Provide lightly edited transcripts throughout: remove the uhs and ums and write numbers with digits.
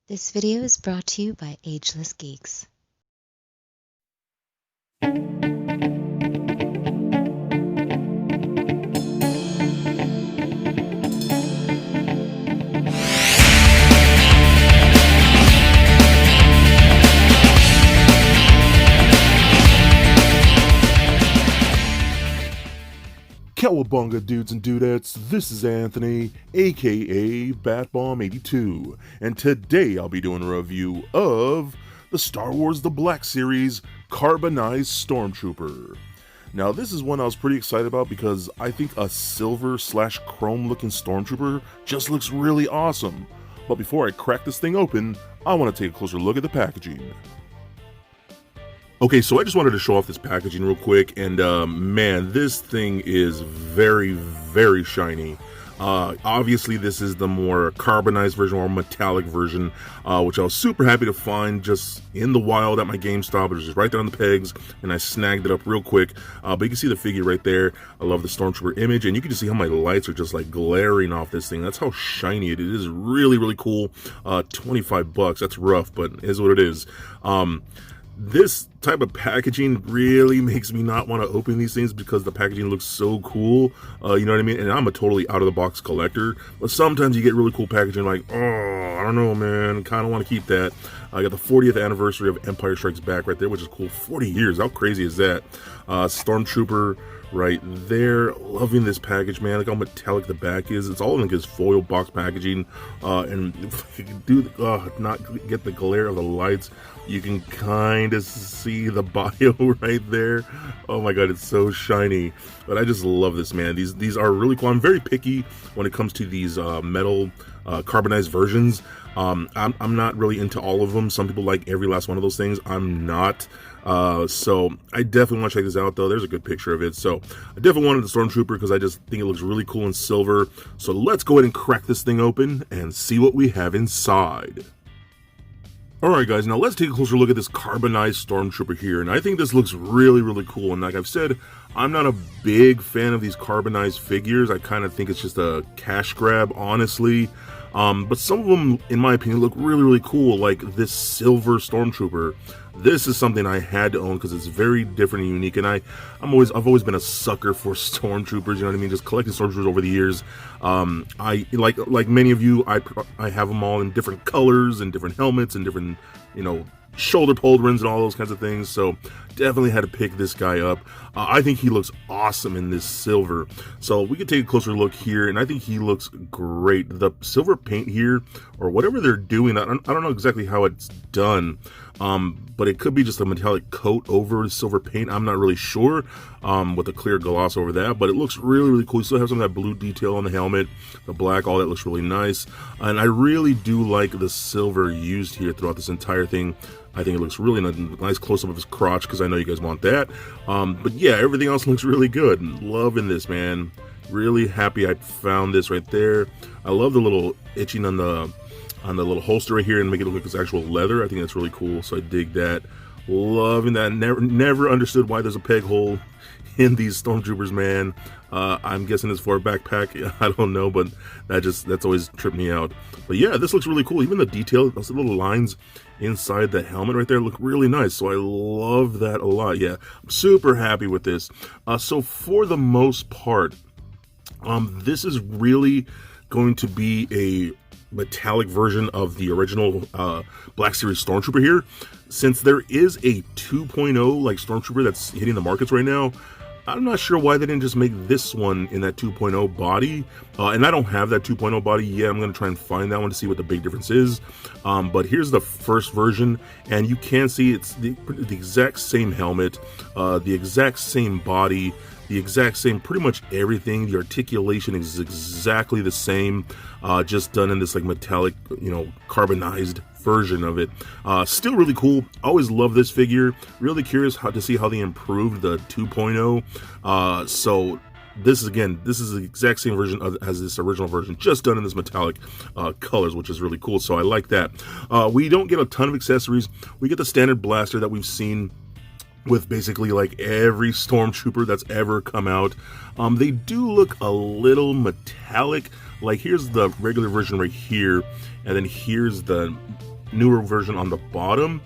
This video is brought to you by Ageless Geeks. Cowabunga dudes and dudettes, this is Anthony, aka Batbomb82, and today I'll be doing a review of the Star Wars The Black Series Carbonized Stormtrooper. Now this is one I was pretty excited about because I think a silver/chrome looking Stormtrooper just looks really awesome. But before I crack this thing open, I want to take a closer look at the packaging. Okay, so I just wanted to show off this packaging real quick, and man, this thing is very, very shiny. Obviously, this is the more carbonized version or metallic version, which I was super happy to find just in the wild at my GameStop. It was just right there on the pegs, and I snagged it up real quick. But you can see the figure right there. I love the Stormtrooper image, and you can just see how my lights are just like glaring off this thing. That's how shiny it is. It is really, really cool. $25, that's rough, but it is what it is. This type of packaging really makes me not want to open these things because the packaging looks so cool, you know what I mean? And I'm a totally out-of-the-box collector, but sometimes you get really cool packaging like, oh, I don't know, man, kind of want to keep that. I got the 40th anniversary of Empire Strikes Back right there, which is cool. 40 years, how crazy is that? Stormtrooper right there. Loving this package, man. Look how metallic the back is. It's all in like this foil box packaging, and if you can do not get the glare of the lights, you can kind of see the bio right there. Oh my god, it's so shiny. But I just love this, man. These are really cool. I'm very picky when it comes to these metal carbonized versions. I'm not really into all of them. Some people like every last one of those things. I'm not. So I definitely want to check this out, though. There's a good picture of it. So I definitely wanted the Stormtrooper because I just think it looks really cool in silver. So let's go ahead and crack this thing open and see what we have inside. Alright guys, now let's take a closer look at this carbonized Stormtrooper here, and I think this looks really, really cool. And like I've said, I'm not a big fan of these carbonized figures. I kind of think it's just a cash grab, honestly. But some of them, in my opinion, look really, really cool, like this silver Stormtrooper. This is something I had to own because it's very different and unique, and I've always been a sucker for Stormtroopers. You know what I mean? Just collecting Stormtroopers over the years. I like many of you, I have them all in different colors and different helmets and different, you know, shoulder pauldrons and all those kinds of things. So definitely had to pick this guy up. I think he looks awesome in this silver. So we could take a closer look here, and I think he looks great. The silver paint here, or whatever they're doing, I don't know exactly how it's done. But it could be just a metallic coat over the silver paint. I'm not really sure, with a clear gloss over that, but it looks really, really cool. You still have some of that blue detail on the helmet, the black, all that looks really nice. And I really do like the silver used here throughout this entire thing. I think it looks really nice close-up of his crotch, because I know you guys want that. But yeah, everything else looks really good. Loving this, man. Really happy I found this right there. I love the little itching on the little holster right here and make it look like it's actual leather. I think that's really cool, so I dig that. Loving that. Never understood why there's a peg hole in these Stormtroopers, man. I'm guessing it's for a backpack. I don't know, but that's always tripped me out. But yeah, this looks really cool. Even the detail, those little lines inside the helmet right there look really nice. So I love that a lot. Yeah, I'm super happy with this. So for the most part, this is really going to be a metallic version of the original Black Series Stormtrooper here. Since there is a 2.0 like Stormtrooper that's hitting the markets right now, I'm not sure why they didn't just make this one in that 2.0 body. And I don't have that 2.0 body yet. I'm going to try and find that one to see what the big difference is. But here's the first version, and you can see it's the exact same helmet, the exact same body, the exact same, pretty much everything. The articulation is exactly the same, just done in this like metallic, you know, carbonized version of it. Still really cool. Always love this figure. Really curious to see how they improved the 2.0. So this is the exact same version as this original version, just done in this metallic colors, which is really cool. So I like that. We don't get a ton of accessories. We get the standard blaster that we've seen with basically like every Stormtrooper that's ever come out. They do look a little metallic. Like here's the regular version right here, and then here's the newer version on the bottom,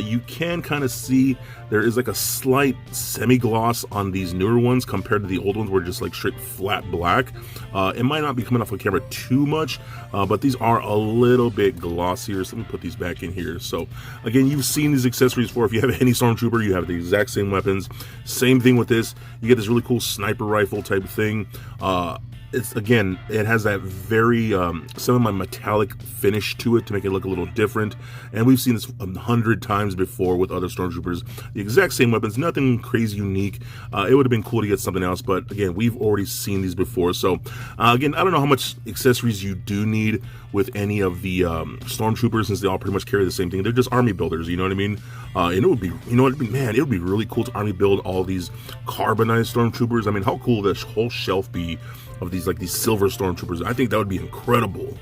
you can kind of see there is like a slight semi-gloss on these newer ones compared to the old ones where just like straight flat black. It might not be coming off on camera too much, but these are a little bit glossier. So let me put these back in here. So again, you've seen these accessories before. If you have any Stormtrooper, you have the exact same weapons. Same thing with this. You get this really cool sniper rifle type thing. It has that very semi-metallic finish to it to make it look a little different, and we've seen this 100 times before with other Stormtroopers. The exact same weapons, nothing crazy unique. It would have been cool to get something else, but again, we've already seen these before. So again, I don't know how much accessories you do need with any of the Stormtroopers, since they all pretty much carry the same thing. They're just army builders, you know what I mean? And it would be, man, it would be really cool to army build all these carbonized Stormtroopers. I mean, how cool would this whole shelf be of these silver Stormtroopers? I think that would be incredible.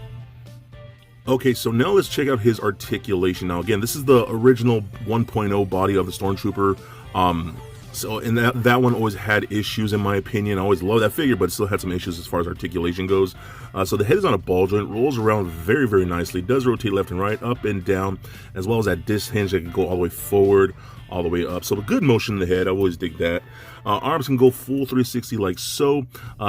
Okay, so now let's check out his articulation. Now again, this is the original 1.0 body of the Stormtrooper. And that one always had issues, in my opinion. I always loved that figure, but it still had some issues as far as articulation goes. So the head is on a ball joint, rolls around very, very nicely, does rotate left and right, up and down, as well as that disc hinge that can go all the way forward, all the way up. So a good motion in the head, I always dig that. Arms can go full 360 like so.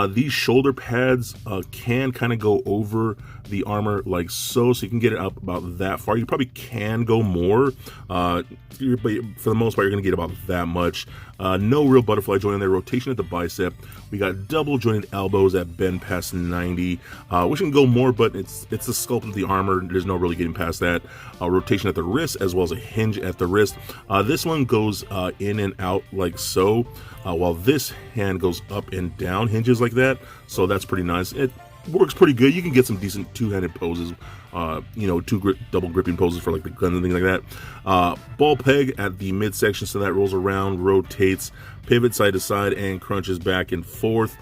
These shoulder pads can kind of go over the armor like so you can get it up about that far. You probably can go more, but for the most part, you're going to get about that much. No real butterfly joint in there. Rotation at the bicep. We got double jointed elbows that bend past 90, which can go more, but it's the sculpt of the armor. There's no really getting past that. Rotation at the wrist, as well as a hinge at the wrist. This one goes in and out like so, while this hand goes up and down, hinges like that. So that's pretty nice. It works pretty good. You can get some decent two-handed poses, double gripping poses for like the gun and things like that. Ball peg at the midsection, so that rolls around, rotates, pivot side to side, and crunches back and forth.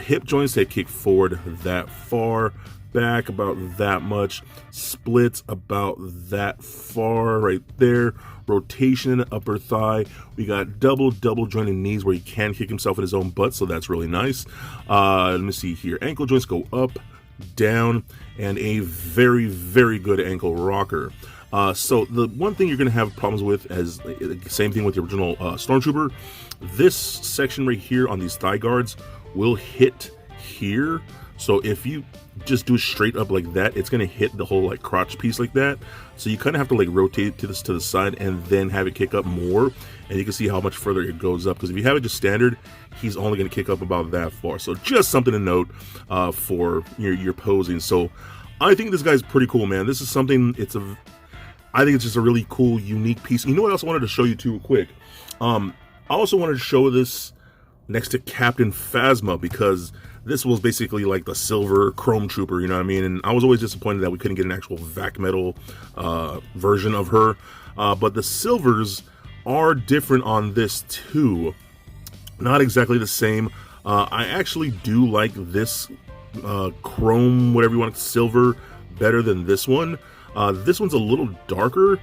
Hip joints that kick forward that far, back about that much, splits about that far right there. Rotation in the upper thigh. We got double jointed knees where he can kick himself in his own butt, so that's really nice. Let me see here. Ankle joints go up, down, and a very, very good ankle rocker. So the one thing you're going to have problems with, as same thing with the original Stormtrooper, this section right here on these thigh guards will hit here. So if you just do it straight up like that, it's going to hit the whole like crotch piece like that. So you kind of have to like rotate to the side and then have it kick up more, and you can see how much further it goes up, because if you have it just standard, he's only going to kick up about that far. So just something to note for your posing. So I think this guy's pretty cool, man. This is something, I think it's just a really cool, unique piece. You know what else I wanted to show you too quick? I also wanted to show this next to Captain Phasma, because this was basically like the silver chrome trooper, you know what I mean? And I was always disappointed that we couldn't get an actual vac metal version of her. But the silvers are different on this too. Not exactly the same. I actually do like this chrome, whatever you want, silver, better than this one. This one's a little darker,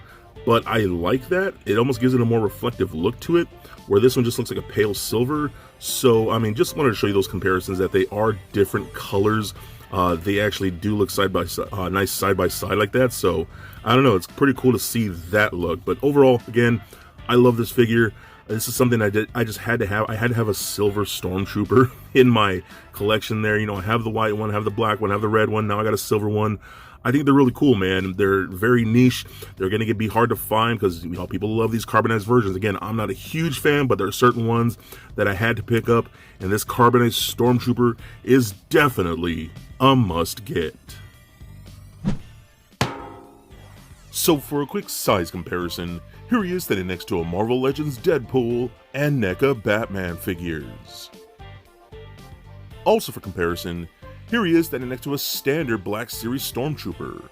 but I like that. It almost gives it a more reflective look to it, where this one just looks like a pale silver. So, I mean, just wanted to show you those comparisons, that they are different colors. They actually do look side by side, nice side by side like that. So, I don't know, it's pretty cool to see that look. But overall, again, I love this figure. This is something I had to have a silver Stormtrooper in my collection there. You know, I have the white one, I have the black one, I have the red one. Now I got a silver one. I think they're really cool, man. They're very niche. They're going to be hard to find because, people love these carbonized versions. Again, I'm not a huge fan, but there are certain ones that I had to pick up, and this carbonized Stormtrooper is definitely a must-get. So for a quick size comparison, here he is standing next to a Marvel Legends Deadpool and NECA Batman figures. Also for comparison, here he is standing next to a standard Black Series Stormtrooper.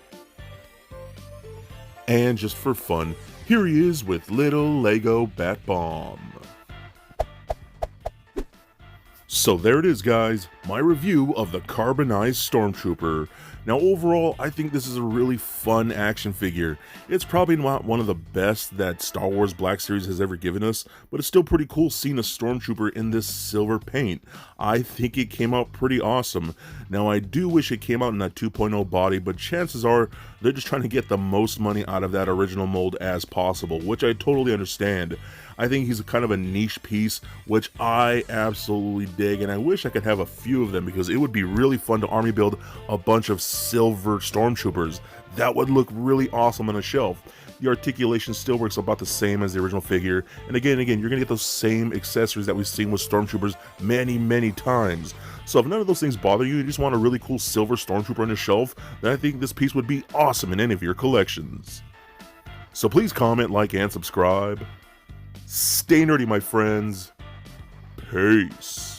And just for fun, here he is with little Lego Bat Bomb. So there it is, guys, my review of the Carbonized Stormtrooper. Now overall, I think this is a really fun action figure. It's probably not one of the best that Star Wars Black Series has ever given us, but it's still pretty cool seeing a Stormtrooper in this silver paint. I think it came out pretty awesome. Now I do wish it came out in that 2.0 body, but chances are They're just trying to get the most money out of that original mold as possible, which I totally understand. I think he's kind of a niche piece, which I absolutely dig, and I wish I could have a few of them because it would be really fun to army build a bunch of silver stormtroopers. That would look really awesome on a shelf. The articulation still works about the same as the original figure, and again, you're going to get those same accessories that we've seen with stormtroopers many times. So if none of those things bother you, you just want a really cool silver stormtrooper on the shelf, then I think this piece would be awesome in any of your collections. So please comment, like, and subscribe. Stay nerdy, my friends. Peace.